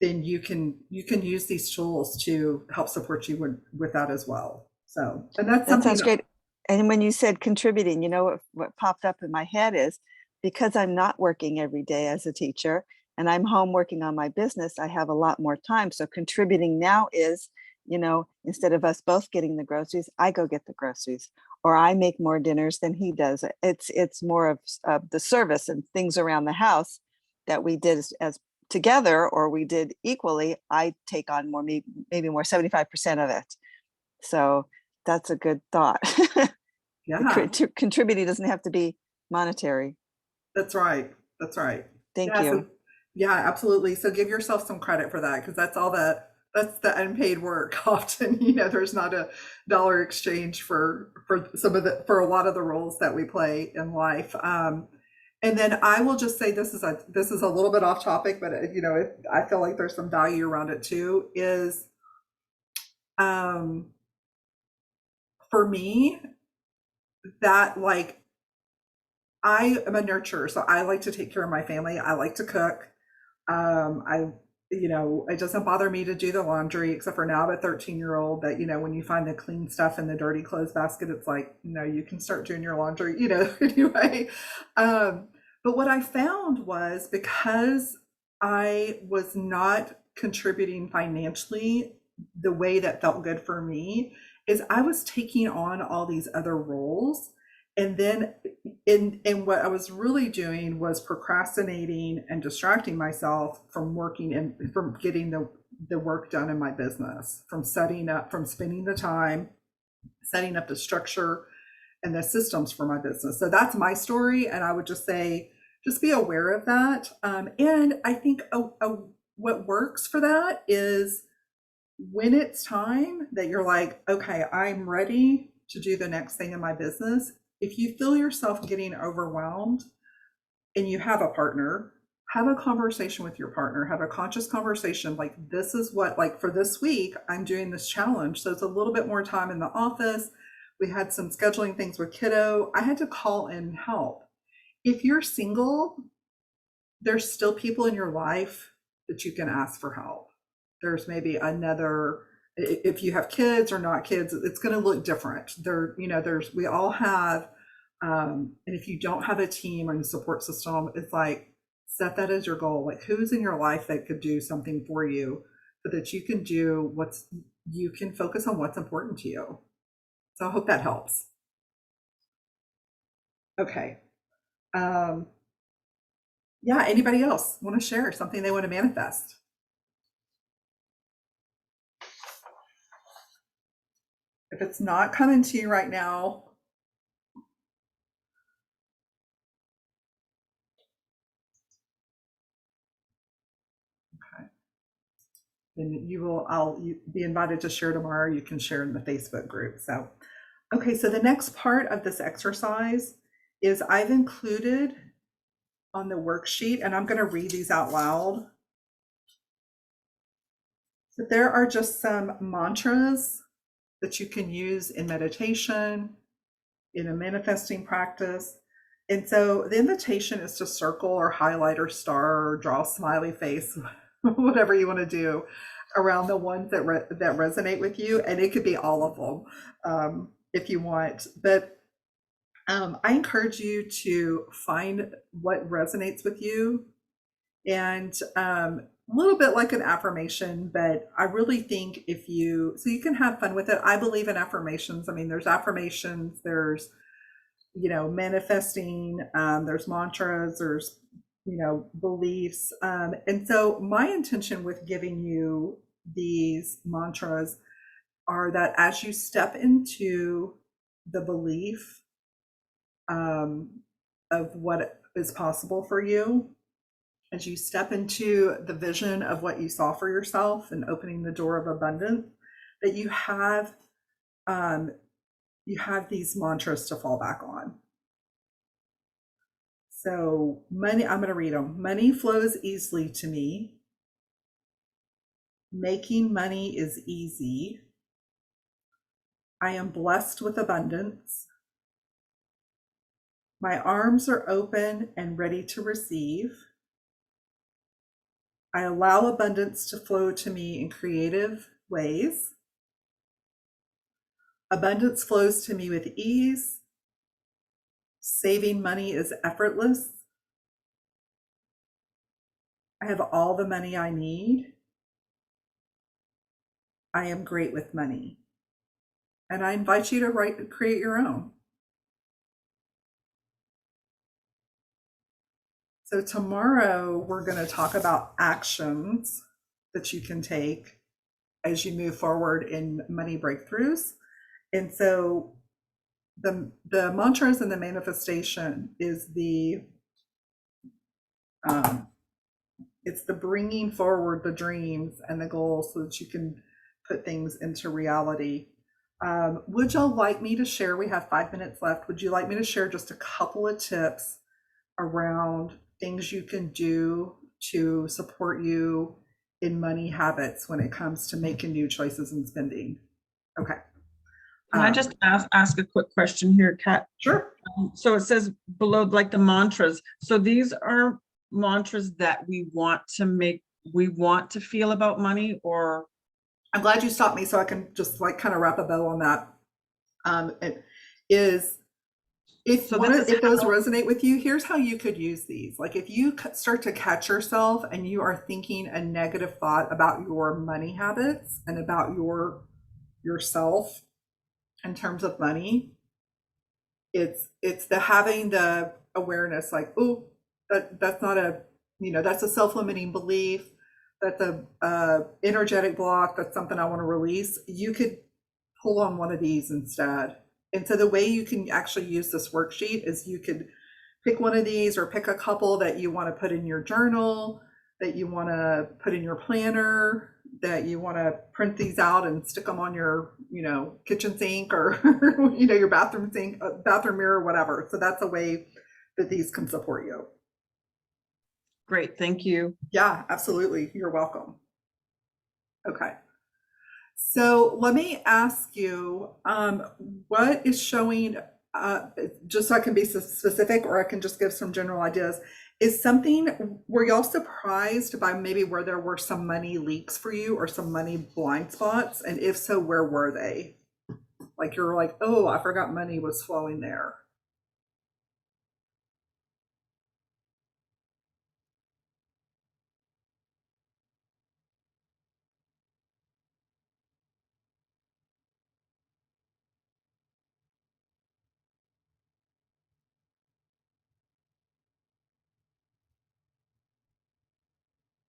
Then you can use these tools to help support you with that as well. So, and that's That something sounds great. And when you said contributing, what popped up in my head is, because I'm not working every day as a teacher and I'm home working on my business, I have a lot more time. So contributing now is, instead of us both getting the groceries, I go get the groceries, or I make more dinners than he does. It's more of the service and things around the house that we did as together, or we did equally. I take on more, maybe more, 75% of it. So that's a good thought. Yeah, Contributing doesn't have to be monetary. that's right. Thank Yeah, you. so, yeah, absolutely. So give yourself some credit for that, because that's the unpaid work. Often, there's not a dollar exchange for a lot of the roles that we play in life. And then I will just say, this is a little bit off topic, but I feel like there's some value around it too. Is for me, that, like, I am a nurturer, so I like to take care of my family. I like to cook. It doesn't bother me to do the laundry, except for now I have a 13-year-old that, when you find the clean stuff in the dirty clothes basket, it's like, you can start doing your laundry, anyway. But what I found was, because I was not contributing financially the way that felt good for me, is I was taking on all these other roles. And then in what I was really doing was procrastinating and distracting myself from working and from getting the work done in my business, from spending the time, setting up the structure and the systems for my business. So that's my story. And I would just say, just be aware of that. And I think what works for that is, when it's time that you're like, okay, I'm ready to do the next thing in my business. If you feel yourself getting overwhelmed and you have a partner, have a conversation with your partner, have a conscious conversation. Like, this is what, like, for this week, I'm doing this challenge. So it's a little bit more time in the office. We had some scheduling things with kiddo. I had to call in help. If you're single, there's still people in your life that you can ask for help. There's maybe if you have kids or not kids, it's going to look different. We all have, and if you don't have a team or a support system, it's like, set that as your goal. Like, who's in your life that could do something for you, so that you can focus on what's important to you. So I hope that helps. Okay. Yeah, anybody else want to share something they want to manifest? If it's not coming to you right now, okay, then I'll be invited to share tomorrow. You can share in the Facebook group. So, okay, so the next part of this exercise is, I've included on the worksheet, and I'm going to read these out loud. But there are just some mantras that you can use in meditation, in a manifesting practice. And so the invitation is to circle or highlight or star or draw a smiley face, whatever you want to do, around the ones that that resonate with you, and it could be all of them if you want. But I encourage you to find what resonates with you, and a little bit like an affirmation. But I really think if you so you can have fun with it. I believe in affirmations. I mean, there's affirmations. There's manifesting. There's mantras. There's beliefs. And so my intention with giving you these mantras are that as you step into the belief of what is possible for you, as you step into the vision of what you saw for yourself and opening the door of abundance, that you have these mantras to fall back on. So money, I'm going to read them. Money flows easily to me. Making money is easy. I am blessed with abundance. My arms are open and ready to receive. I allow abundance to flow to me in creative ways. Abundance flows to me with ease. Saving money is effortless. I have all the money I need. I am great with money. And I invite you to create your own. So tomorrow we're going to talk about actions that you can take as you move forward in money breakthroughs. And so the mantras and the manifestation is it's the bringing forward the dreams and the goals so that you can put things into reality. Would y'all like me to share? We have 5 minutes left. Would you like me to share just a couple of tips around things you can do to support you in money habits when it comes to making new choices and spending? Okay. Can I just ask a quick question here, Kat? Sure. So it says below, like the mantras. So these are mantras that we want to feel about money, or? I'm glad you stopped me so I can just kind of wrap a bow on that. It is, if those resonate with you, here's how you could use these. Like if you start to catch yourself and you are thinking a negative thought about your money habits and about yourself in terms of money, it's the having the awareness, like, oh, that's not that's a self-limiting belief. That's a energetic block. That's something I want to release. You could pull on one of these instead. And so the way you can actually use this worksheet is you could pick one of these or pick a couple that you want to put in your journal, that you want to put in your planner, that you want to print these out and stick them on your, kitchen sink or, your bathroom sink, bathroom mirror, whatever. So that's a way that these can support you. Great, thank you. Yeah, absolutely. You're welcome. Okay. So let me ask you, what is showing, just so I can be specific, or I can just give some general ideas, is something, were y'all surprised by maybe where there were some money leaks for you or some money blind spots? And if so, where were they? Like you're like, oh, I forgot money was flowing there.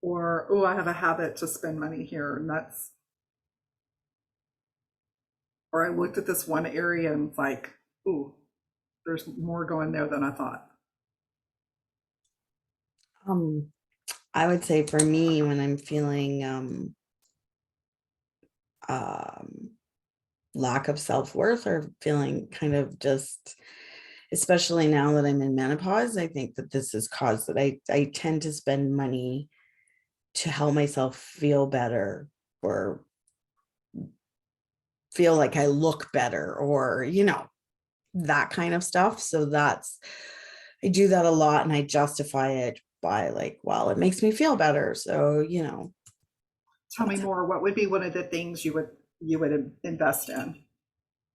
Or, oh, I have a habit to spend money here, and that's, or I looked at this one area and it's like, ooh, there's more going there than I thought. I would say for me, when I'm feeling lack of self-worth or feeling kind of just, especially now that I'm in menopause, I think that this has caused that I tend to spend money to help myself feel better or feel like I look better or, that kind of stuff. So I do that a lot, and I justify it by like, well, it makes me feel better. So, Tell me more. What would be one of the things you would invest in?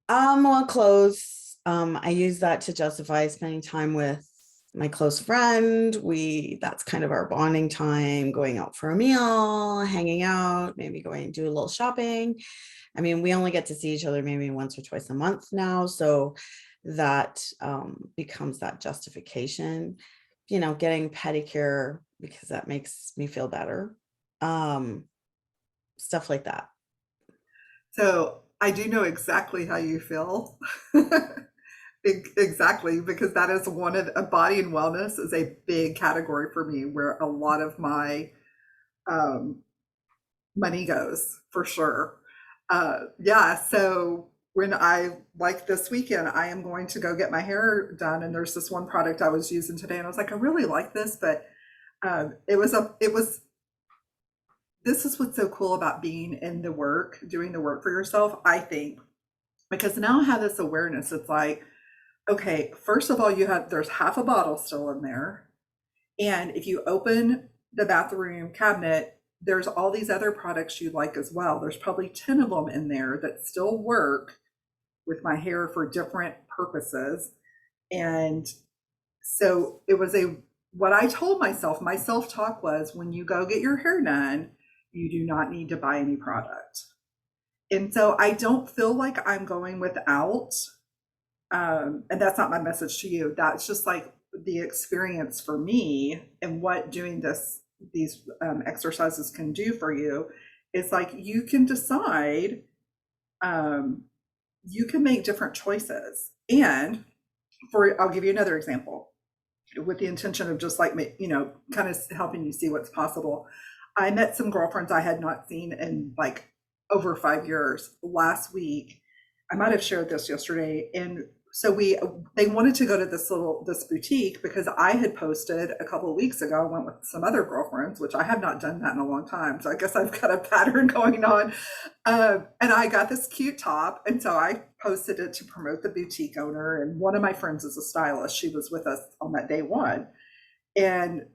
Well, clothes. I use that to justify spending time with my close friend. That's kind of our bonding time, going out for a meal, hanging out, maybe going and do a little shopping. I mean, we only get to see each other maybe once or twice a month now. So that becomes that justification, getting pedicure because that makes me feel better. Stuff like that. So I do know exactly how you feel. Exactly, because that is one of body and wellness is a big category for me where a lot of my money goes for sure. Yeah, so when like this weekend, I am going to go get my hair done, and there's this one product I was using today, and I was like, I really like this, but this is what's so cool about being in the work, doing the work for yourself, I think, because now I have this awareness. It's like, okay, first of all, there's half a bottle still in there. And if you open the bathroom cabinet, there's all these other products you like as well. There's probably 10 of them in there that still work with my hair for different purposes. And so it was what I told myself, my self-talk was, when you go get your hair done, you do not need to buy any product. And so I don't feel like I'm going without, and that's not my message to you. That's just like the experience for me, and what doing these exercises can do for you is like, you can decide, you can make different choices. And I'll give you another example with the intention of just like, kind of helping you see what's possible. I met some girlfriends I had not seen in like over 5 years last week. I might have shared this yesterday. And so they wanted to go to this boutique because I had posted a couple of weeks ago. I went with some other girlfriends, which I have not done that in a long time. So I guess I've got a pattern going on. And I got this cute top. And so I posted it to promote the boutique owner. And one of my friends is a stylist. She was with us on that day one. And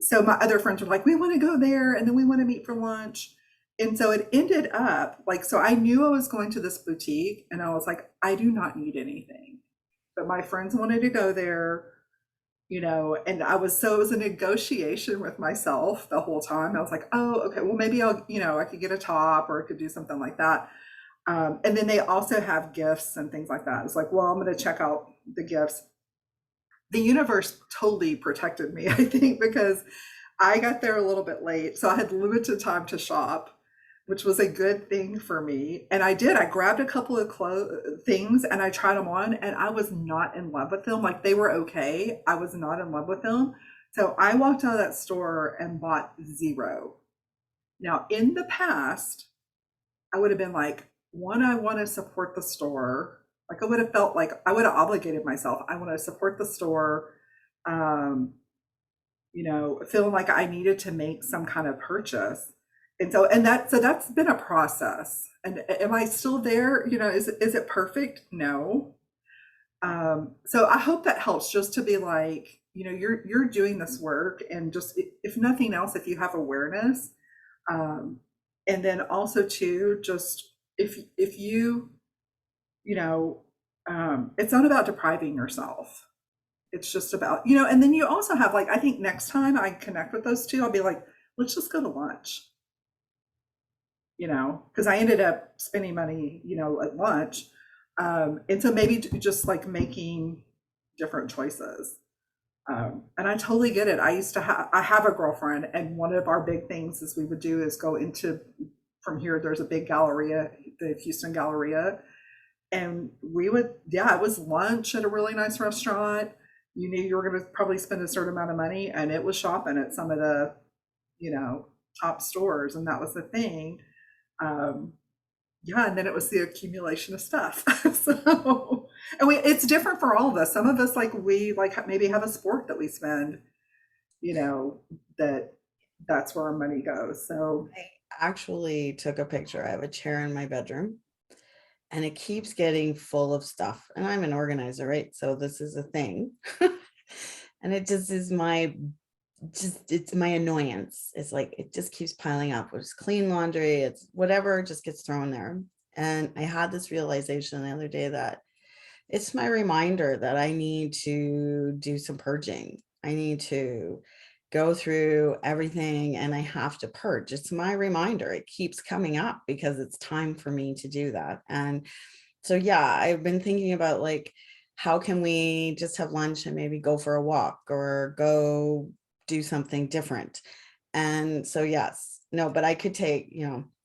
so my other friends were like, we want to go there, and then we want to meet for lunch. And so it ended up like, so I knew I was going to this boutique, and I was like, I do not need anything. But my friends wanted to go there, and it was a negotiation with myself the whole time. I was like, oh, okay, well, maybe I'll, I could get a top, or I could do something like that. And then they also have gifts and things like that. It's like, well, I'm going to check out the gifts. The universe totally protected me, I think, because I got there a little bit late. So I had limited time to shop, which was a good thing for me. And I grabbed a couple of things and I tried them on, and I was not in love with them. Like, they were okay. I was not in love with them. So I walked out of that store and bought zero. Now, in the past, I would have been like, one, I want to support the store. Like, I would have felt like I would have obligated myself. I want to support the store, feeling like I needed to make some kind of purchase. And so that's been a process. And am I still there? Is it perfect? No. So I hope that helps, just to be like, you're doing this work, and just, if nothing else, if you have awareness, and then also too, just if you, it's not about depriving yourself. It's just about, and then you also have, like, I think next time I connect with those two, I'll be like, let's just go to lunch, because I ended up spending money, at lunch. And so maybe just like making different choices. And I totally get it. I have a girlfriend, and one of our big things we would do is go from here, there's a big Galleria, the Houston Galleria. And it was lunch at a really nice restaurant. You knew you were going to probably spend a certain amount of money, and it was shopping at some of the, top stores. And that was the thing. And then it was the accumulation of stuff. So, and it's different for all of us. Some of us, we maybe have a sport that we spend, that's where our money goes. So I actually took a picture. I have a chair in my bedroom, and it keeps getting full of stuff. And I'm an organizer, right? So this is a thing. And it just is my just, it's my annoyance. It's like, it just keeps piling up. It's clean laundry, it's whatever just gets thrown there. And I had this realization the other day that it's my reminder that I need to do some purging. I need to go through everything and I have to purge. It's my reminder. It keeps coming up because it's time for me to do that. And so, yeah, I've been thinking about like, how can we just have lunch and maybe go for a walk or go do something different? And so, yes, no, but I could take,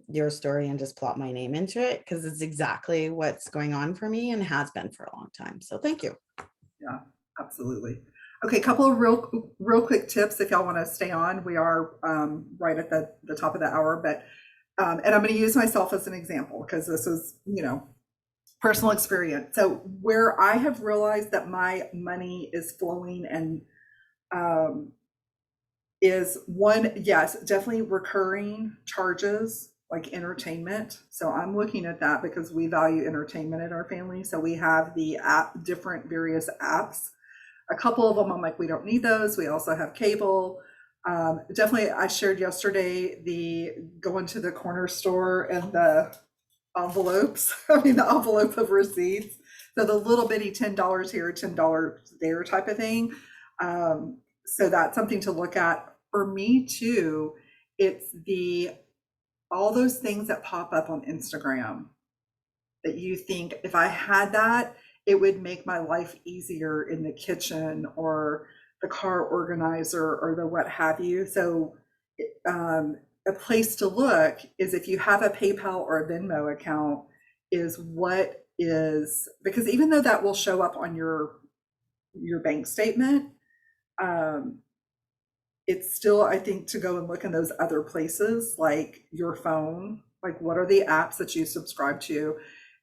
your story and just plot my name into it because it's exactly what's going on for me and has been for a long time. So thank you. Yeah, absolutely. Okay, a couple of real quick tips if y'all want to stay on. We are right at the top of the hour, but and I'm going to use myself as an example because this is, personal experience. So where I have realized that my money is flowing and is one, yes, definitely recurring charges like entertainment. So I'm looking at that because we value entertainment in our family. So we have the different various apps. A couple of them, I'm like, we don't need those. We also have cable. Definitely, I shared yesterday the going to the corner store and the envelopes. I mean, the envelope of receipts. So the little bitty $10 here, $10 there type of thing. So that's something to look at. For me too, it's all those things that pop up on Instagram that you think if I had that, it would make my life easier in the kitchen or the car organizer or the what have you. So a place to look is if you have a PayPal or a Venmo account is what is, because even though that will show up on your bank statement, it's still, I think, to go and look in those other places like your phone, like what are the apps that you subscribe to,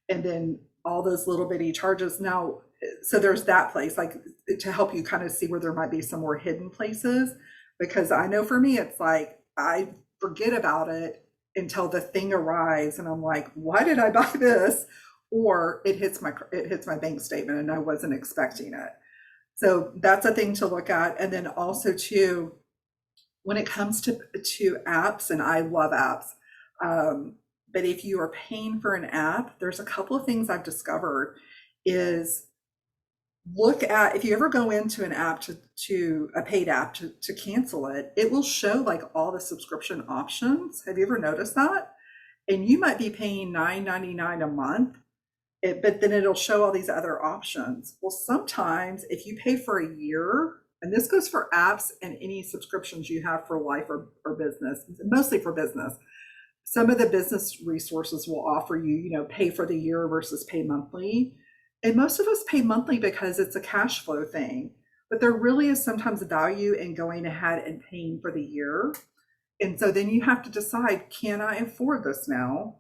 and then all those little bitty charges. Now, so there's that place, like to help you kind of see where there might be some more hidden places, because I know for me, it's like I forget about it until the thing arrives and I'm like, why did I buy this? Or it hits my bank statement and I wasn't expecting it. So that's a thing to look at. And then also too, when it comes to apps, and I love apps, but if you are paying for an app, there's a couple of things I've discovered is look at, if you ever go into an app to a paid app to cancel it, it will show like all the subscription options. Have you ever noticed that? And you might be paying $9.99 a month, but then it'll show all these other options. Well, sometimes if you pay for a year, and this goes for apps and any subscriptions you have for life or business, mostly for business. Some of the business resources will offer you, pay for the year versus pay monthly. And most of us pay monthly because it's a cash flow thing. But there really is sometimes value in going ahead and paying for the year. And so then you have to decide, can I afford this now?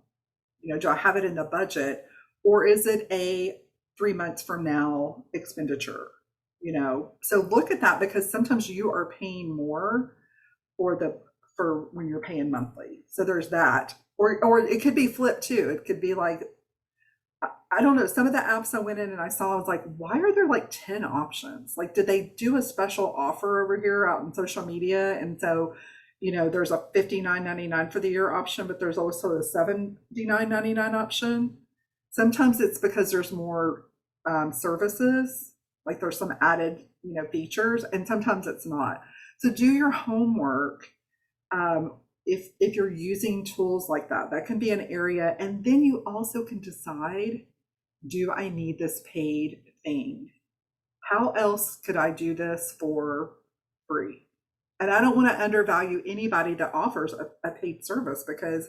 Do I have it in the budget? Or is it a 3 months from now expenditure? So look at that, because sometimes you are paying more for when you're paying monthly. So there's that, or it could be flipped too. It could be like, I don't know, some of the apps I went in and I saw, I was like, why are there like 10 options? Like, did they do a special offer over here out in social media? And so, there's a $59.99 for the year option, but there's also a $79.99 option. Sometimes it's because there's more services, like there's some added, features, and sometimes it's not. So do your homework. If you're using tools like that, that can be an area. And then you also can decide, do I need this paid thing? How else could I do this for free? And I don't want to undervalue anybody that offers a paid service, because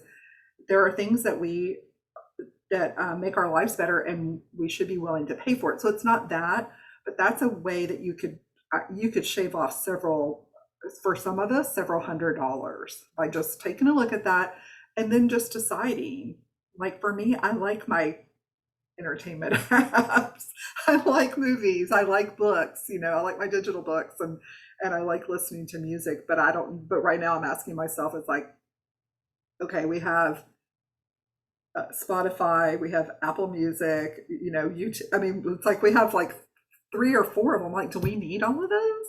there are things that make our lives better and we should be willing to pay for it. So it's not that, but that's a way that you could shave off for some of us, several $100s by just taking a look at that and then just deciding. Like for me, I like my entertainment apps. I like movies. I like books. I like my digital books, and I like listening to music. But right now I'm asking myself, it's like, okay, we have Spotify, we have Apple Music, YouTube. I mean, it's like we have like 3 or 4 of them. Like, do we need all of those?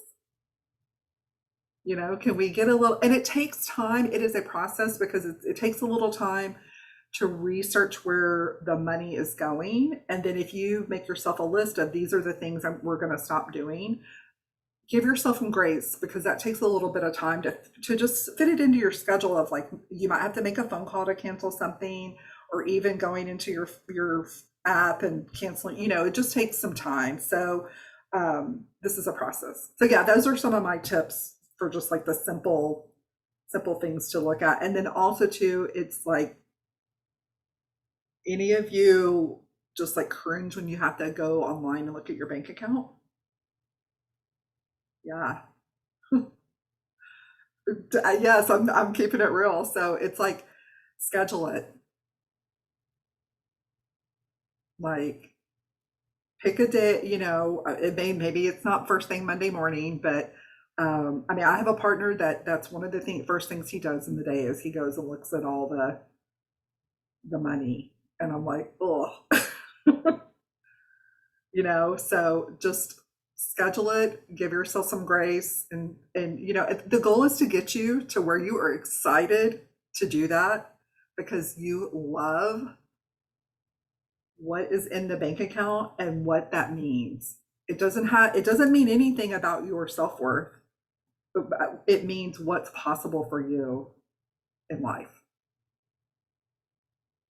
You know, can we get a little, and it takes time. It is a process because it takes a little time to research where the money is going. And then if you make yourself a list of these are the things we're going to stop doing, give yourself some grace, because that takes a little bit of time to just fit it into your schedule of like, you might have to make a phone call to cancel something, or even going into your app and canceling, you know, it just takes some time. So this is a process. So yeah, those are some of my tips for just like the simple things to look at. And then also too, it's like, any of you just like cringe when you have to go online and look at your bank account? Yeah. Yes, I'm keeping it real. So it's like, schedule it. Like, pick a day, you know, maybe it's not first thing Monday morning, but I mean, I have a partner that's one of the first things he does in the day is he goes and looks at all the money. And I'm like, oh, you know, so just schedule it, give yourself some grace. And, you know, the goal is to get you to where you are excited to do that because you love what is in the bank account and what that means. It doesn't mean anything about your self-worth, but it means what's possible for you in life.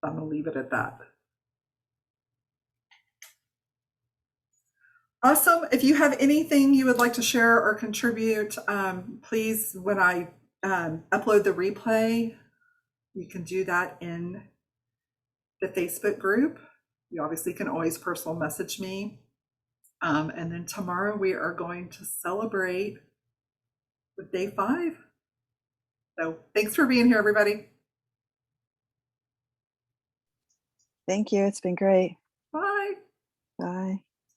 I'm going to leave it at that. Awesome. If you have anything you would like to share or contribute, please, when I upload the replay, you can do that in the Facebook group. You obviously can always personal message me. And then tomorrow we are going to celebrate with day 5. So thanks for being here, everybody. Thank you. It's been great.